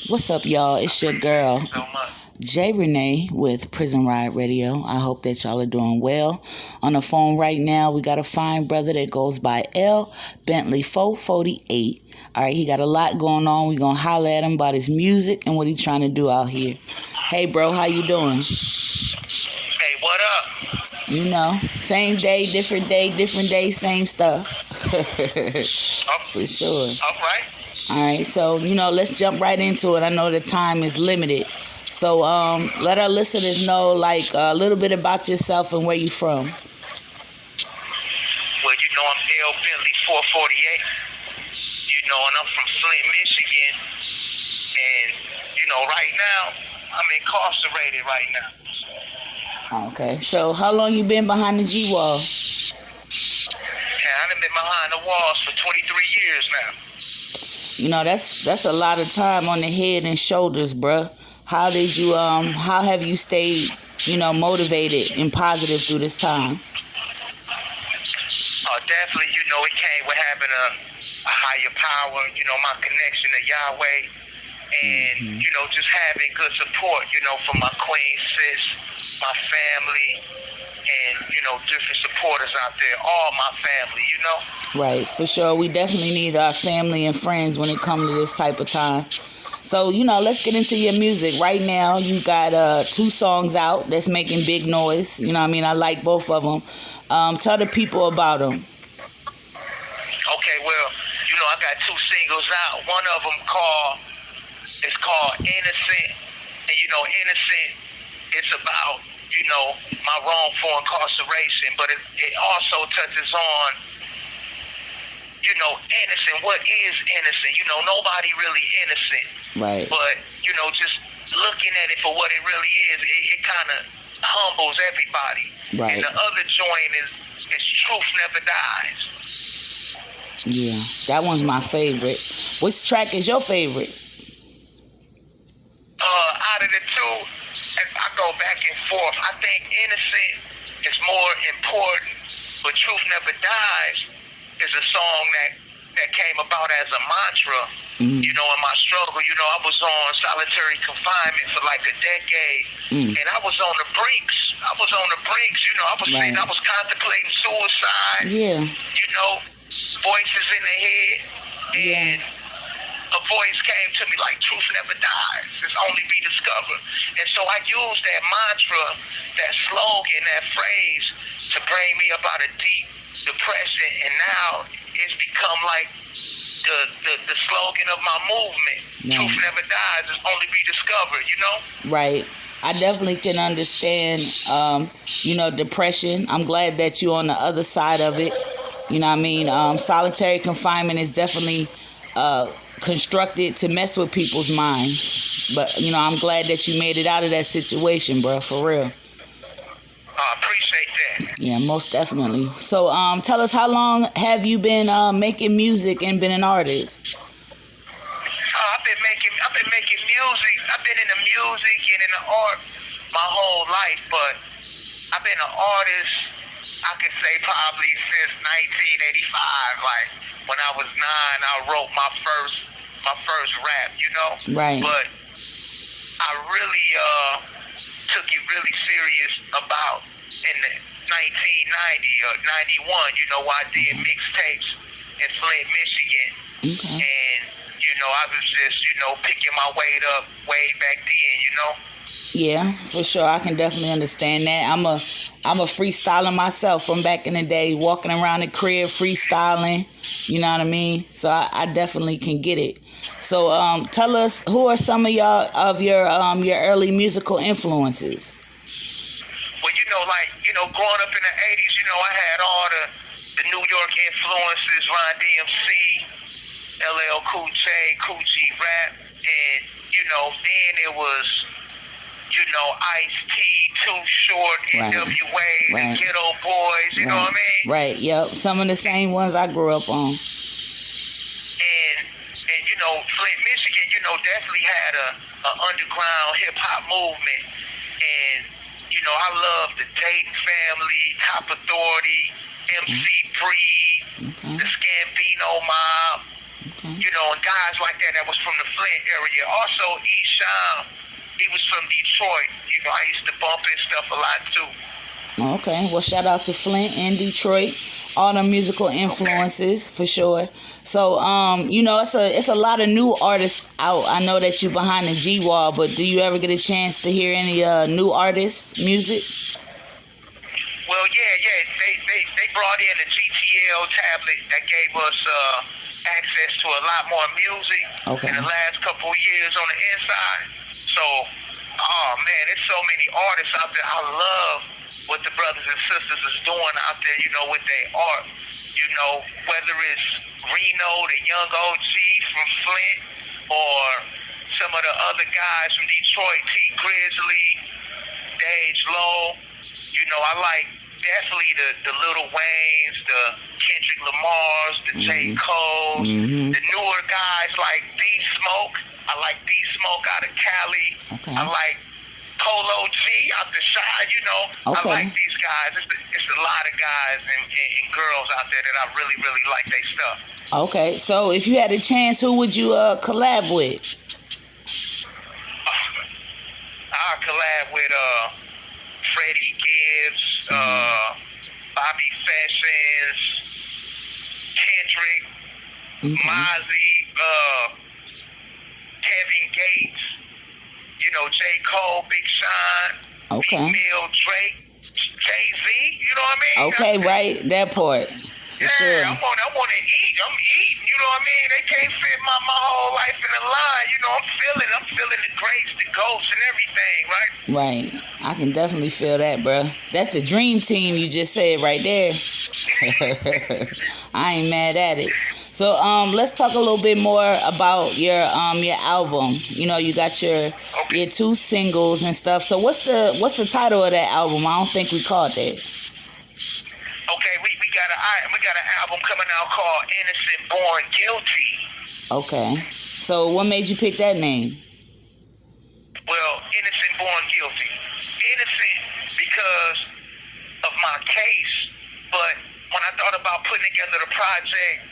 What's up, y'all? It's your girl, So much. J Renee with Prison Riot Radio. I hope that y'all are doing well. On the phone right now, we got a fine brother that goes by BENTLY 448. All right, he got a lot going on. We gonna holler at him about his music and what he's trying to do out here. Hey, bro, how you doing? Hey, what up? You know, same day, different day, same stuff. For sure. All right. All right, so let's jump right into it. I know the time is limited, so let our listeners know like a little bit about yourself and where you from. Well, I'm L. Bentley 448. And I'm from Flint, Michigan. And, right now, I'm incarcerated right now. Okay, so how long you been behind the G wall? And I've been behind the walls for 23 years now. That's a lot of time on the head and shoulders, bruh. How have you stayed, motivated and positive through this time? Definitely, it came with having a higher power, my connection to Yahweh, and, just having good support, from my queen sis, my family, and, different supporters out there, all my family, Right, for sure. We definitely need our family and friends when it comes to this type of time. So, let's get into your music. Right now, you got 2 songs out that's making big noise. I like both of them. Tell the people about them. Okay, well, I got 2 singles out. One of them is called Innocent. And, Innocent, it's about, my wrongful incarceration, but it also touches on, innocent. What is innocent? Nobody really innocent. Right. But, just looking at it for what it really is, it kind of humbles everybody. Right. And the other joint is Truth Never Dies. Yeah, that one's my favorite. Which track is your favorite? Out of the 2, I go back and forth. I think Innocent is more important, but Truth Never Dies is a song that came about as a mantra, in my struggle. I was on solitary confinement for like a decade, and I was on the brinks. I was Right. saying I was contemplating suicide. Yeah. Voices in the head, and a voice came to me like, truth never dies. It's only be discovered. And so I used that mantra, that slogan, that phrase to bring me about a deep depression. And now it's become like the slogan of my movement. Right. Truth never dies. It's only be discovered, Right. I definitely can understand, depression. I'm glad that you're on the other side of it. Solitary confinement is definitely constructed to mess with people's minds. But, I'm glad that you made it out of that situation, bro, for real. I appreciate that. Yeah, most definitely. So, tell us, how long have you been making music and been an artist? I've been making music. I've been in the music and in the art my whole life, but I've been an artist, I could say probably since 1985. Like when I was 9, I wrote my first rap, Right. But I really took it really serious about in the 1990 or 91. I did mixtapes in Flint, Michigan, Okay. and I was just picking my weight up way back then, Yeah, for sure. I can definitely understand that. I'm a freestyler myself from back in the day, walking around the crib freestyling. You know what I mean? So I definitely can get it. So tell us, who are some of your early musical influences? Well, growing up in the 80s, I had all the New York influences, Run DMC, LL Cool J, Cool G Rap, and then it was Ice-T, Too Short, Right. NWA, Right. the Ghetto Boys, you know what I mean? Right, yep. Some of the same ones I grew up on. And Flint, Michigan, definitely had a underground hip hop movement. And, I love the Dayton Family, Top Authority, MC Breed, the Scambino Mob, Okay. You know, and guys like that was from the Flint area. Also, Esham, he was from Detroit. You know, I used to bump his stuff a lot too. Okay. Well, shout out to Flint and Detroit. All the musical influences for sure. So, you know, it's a lot of new artists out. I know that you behind the G wall, but do you ever get a chance to hear any new artists' music? Well, yeah. They brought in a GTL tablet that gave us access to a lot more music Okay. in the last couple of years on the inside. So, oh man, there's so many artists out there. I love what the brothers and sisters is doing out there, you know, with their art. You know, whether it's Reno, the young OG from Flint, or some of the other guys from Detroit, T. Grizzly, Dage Low. You know, I like definitely the Lil Waynes, the Kendrick Lamars, the J. Cole's, the newer guys like D Smoke. I like D Smoke out of Cali. Okay. I like Polo G out the side, you know. Okay. I like these guys. It's a lot of guys and girls out there that I really, really like their stuff. Okay. So, if you had a chance, who would you collab with? I'll collab with Freddie Gibbs, Bobby Fashions, Kendrick, Mozzie, Kevin Gates, you know, J. Cole, Big Sean, Okay. Meek Mill, Drake, Jay-Z, you know what I mean? Okay, right, that part. For Yeah, sure. I want to eat. I'm eating, you know what I mean? They can't fit my whole life in the line. You know, I'm feeling the greats, the ghosts, and everything, right? Right. I can definitely feel that, bro. That's the dream team you just said right there. I ain't mad at it. So let's talk a little bit more about your album. You know, you got your 2 singles and stuff. So what's the title of that album? I don't think we called that. Okay, we got an album coming out called Innocent Born Guilty. Okay. So what made you pick that name? Well, Innocent Born Guilty. Innocent because of my case, but when I thought about putting together the project,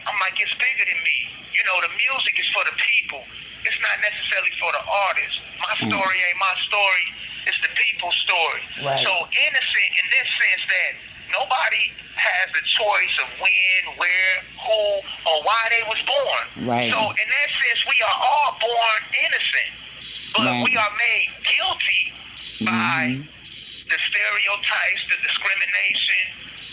I'm like, it's bigger than me. You know, the music is for the people. It's not necessarily for the artist. My story ain't my story. It's the people's story. Right. So innocent in this sense that nobody has the choice of when, where, who, or why they was born. Right. So in that sense, we are all born innocent. But Right. we are made guilty by the stereotypes, the discrimination,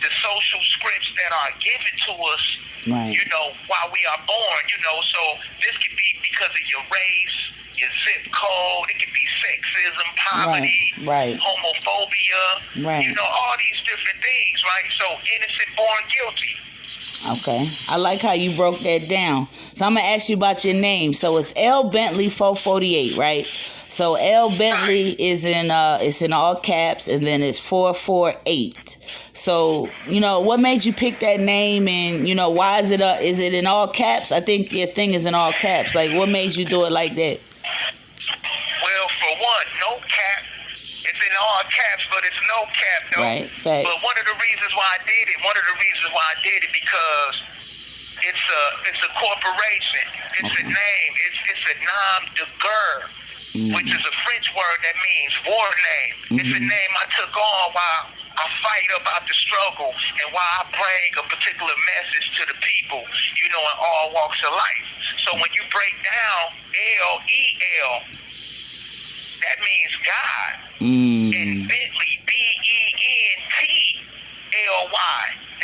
the social scripts that are given to us, Right. you know, while we are born, you know. So this could be because of your race, your zip code, it could be sexism, poverty, Right. homophobia, Right. you know, all these different things, right? So innocent born guilty. Okay. I like how you broke that down. So I'm gonna ask you about your name. So it's L Bentlly 448, right? So L Bentley is in it's in all caps, and then it's 448. So, you know, what made you pick that name, and you know, why is it in all caps? I think your thing is in all caps. Like, what made you do it like that? Well, for one, no cap. It's in all caps, but it's no cap, though. Right, facts. But one of the reasons why I did it, because it's a corporation. It's a name. It's a nom de guerre, which is a French word that means war name. It's a name I took on while I fight about the struggle and while I bring a particular message to the people, you know, in all walks of life. So when you break down L-E-L, that means God. And Bentley, B-E-N-T-L-Y,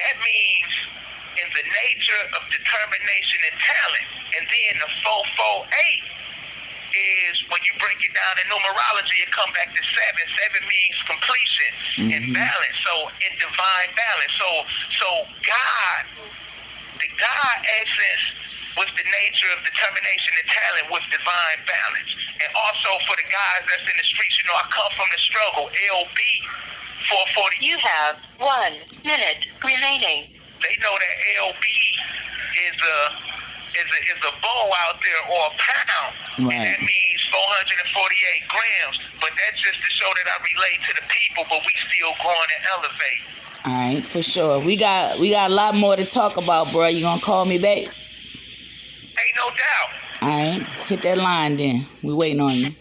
that means in the nature of determination and talent. And then the 448 is, when you break it down in numerology, it come back to 7. 7 means completion and balance. So in divine balance. So God, the God essence with the nature of determination and talent with divine balance. And also for the guys that's in the streets, you know, I come from the struggle. LB 440. You have 1 minute remaining. They know that LB is a bow out there, or a pound. Right. And that means 448 grams. But that's just to show that I relate to the people, but we still growing and elevate. All right, for sure. We got a lot more to talk about, bro. You gonna call me back? no doubt. All right, hit that line then. We waiting on you.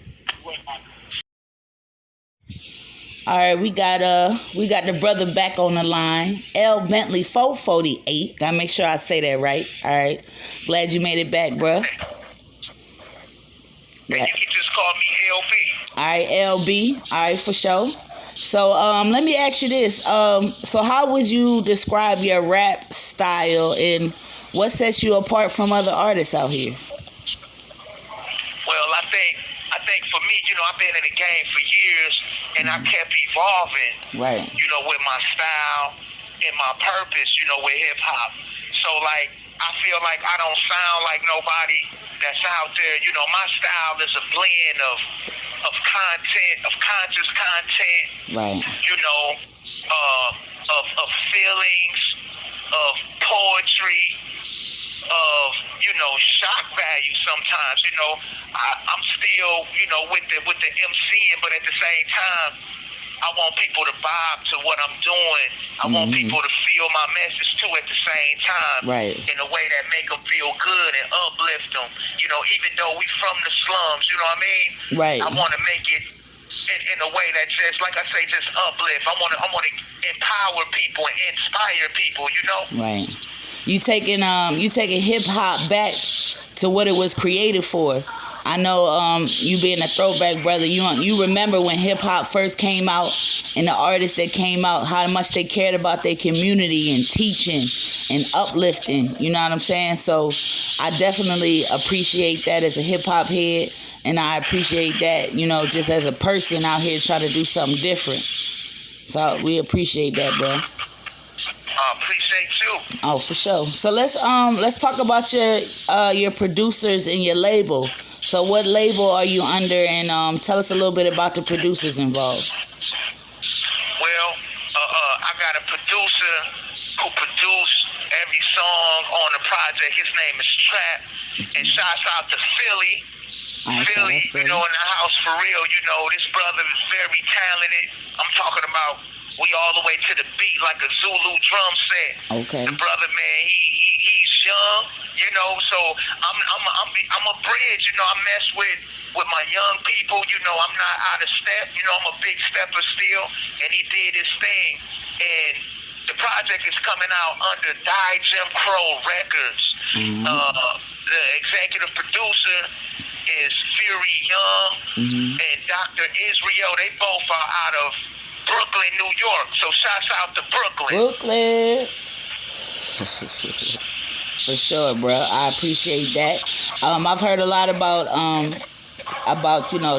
All right, we got the brother back on the line. L Bentley 448. Gotta make sure I say that right. All right, glad you made it back, bro. And you can just call me LB. All right, LB. All right, for sure. So let me ask you this. So how would you describe your rap style, and what sets you apart from other artists out here? Well, I think for me, I've been in the game for years, and I kept evolving. Right. With my style and my purpose. With hip hop. So like, I feel like I don't sound like nobody that's out there. My style is a blend of content, of conscious content. Right. Of feelings, of poetry, of shock value sometimes. I'm still with the MCing, but at the same time I want people to vibe to what I'm doing. I want people to feel my message too at the same time. Right. In a way that make them feel good and uplift them. Even though we from the slums, you know what I mean? Right. I want to make it in a way that just, like I say, just uplift. I want to empower people and inspire people. Right. You taking hip hop back to what it was created for. I know you being a throwback brother, you remember when hip hop first came out and the artists that came out, how much they cared about their community and teaching and uplifting, you know what I'm saying? So I definitely appreciate that as a hip hop head, and I appreciate that, just as a person out here trying to do something different. So we appreciate that, bro. I appreciate you. Oh, for sure. So let's talk about your producers and your label. So what label are you under, and tell us a little bit about the producers involved. Well, I got a producer who produced every song on the project. His name is Trap, and shouts out to Philly. Philly, in the house for real. This brother is very talented. I'm talking about we all the way to the beat like a Zulu drum set. Okay. The brother, man, he's young, so I'm a bridge, I mess with my young people, I'm not out of step, I'm a big stepper still, and he did his thing. And the project is coming out under Die Jim Crow Records. The executive producer is Fury Young and Dr. Israel. They both are out of Brooklyn, New York. So shouts out to Brooklyn. For sure, bro. I appreciate that. I've heard a lot about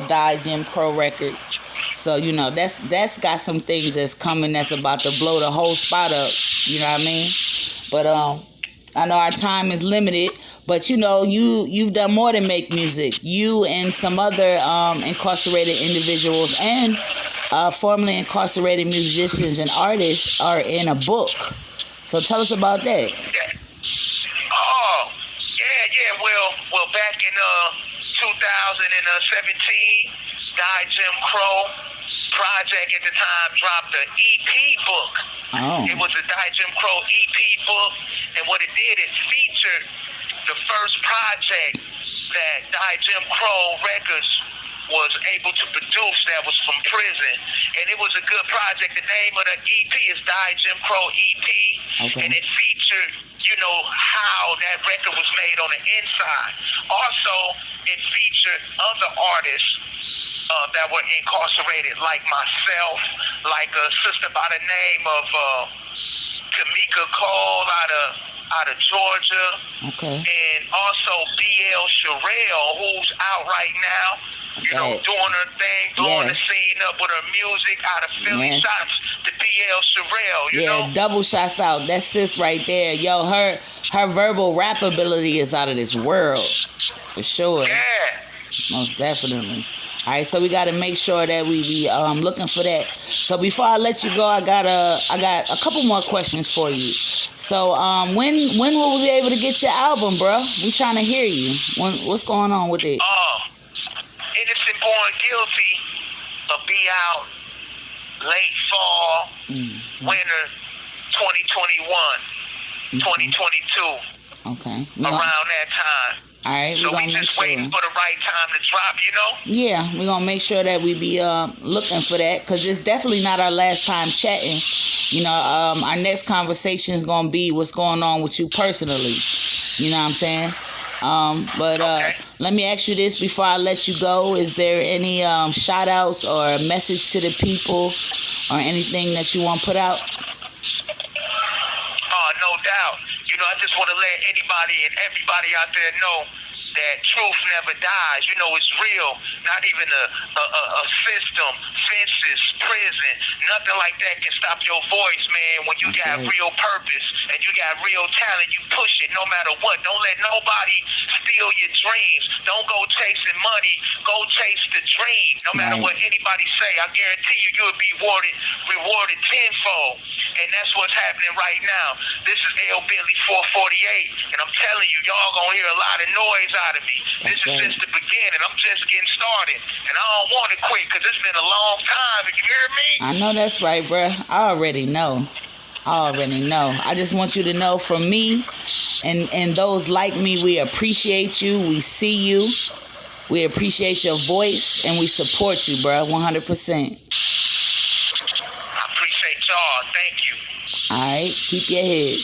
Die Jim Crow Records. So that's got some things that's coming that's about to blow the whole spot up. You know what I mean? But I know our time is limited. But you've done more than make music. You and some other incarcerated individuals and formerly incarcerated musicians and artists are in a book. So tell us about that. Oh, yeah. Well, back in 2017, Die Jim Crow Project at the time dropped an EP book. Oh. It was a Die Jim Crow EP book, and what it did, it featured the first project that Die Jim Crow Records was able to produce that was from prison, and it was a good project. The name of the EP is Die Jim Crow EP, okay. And it featured, how that record was made on the inside. Also, it featured other artists that were incarcerated, like myself, like a sister by the name of Tamika Cole out of Georgia. Okay. And also BL Sherelle, who's out right now, doing her thing, blowing the scene up with her music out of Philly. Shots to BL Sherelle, double shots out. That's sis right there. Yo, her verbal rap ability is out of this world. For sure. Yeah. Most definitely. All right, so we got to make sure that we be looking for that. So before I let you go, I got a couple more questions for you. So when will we be able to get your album, bro? We trying to hear you. What's going on with it? Innocent Born Guilty will be out late fall, winter 2021, 2022. Okay. Around that time. All right, So we just waiting for the right time to drop, you know? Yeah, we're gonna make sure that we be looking for that, because it's definitely not our last time chatting. You know, our next conversation is gonna be what's going on with you personally. You know what I'm saying? But Okay. let me ask you this before I let you go. Is there any shout outs or a message to the people or anything that you want put out? Oh, no doubt. You know, I just want to let anybody and everybody out there know that truth never dies. You know, it's real. Not even a system, fences, prison, nothing like that can stop your voice, man. When you got real purpose and you got real talent, you push it no matter what. Don't let nobody steal your dreams. Don't go chasing money. Go chase the dream. No matter what anybody say, I guarantee you, you'll be rewarded tenfold. And that's what's happening right now. This is L. Bentley 448, and I'm telling you, y'all gonna hear a lot of noise out of me. This is just the beginning. I'm just getting started, and I don't want to quit because it's been a long time. You hear me? I know that's right, bruh. I already know. I just want you to know, from me and those like me, we appreciate you. We see you. We appreciate your voice, and we support you, bruh, 100%. I appreciate y'all. Thank you. All right, keep your head.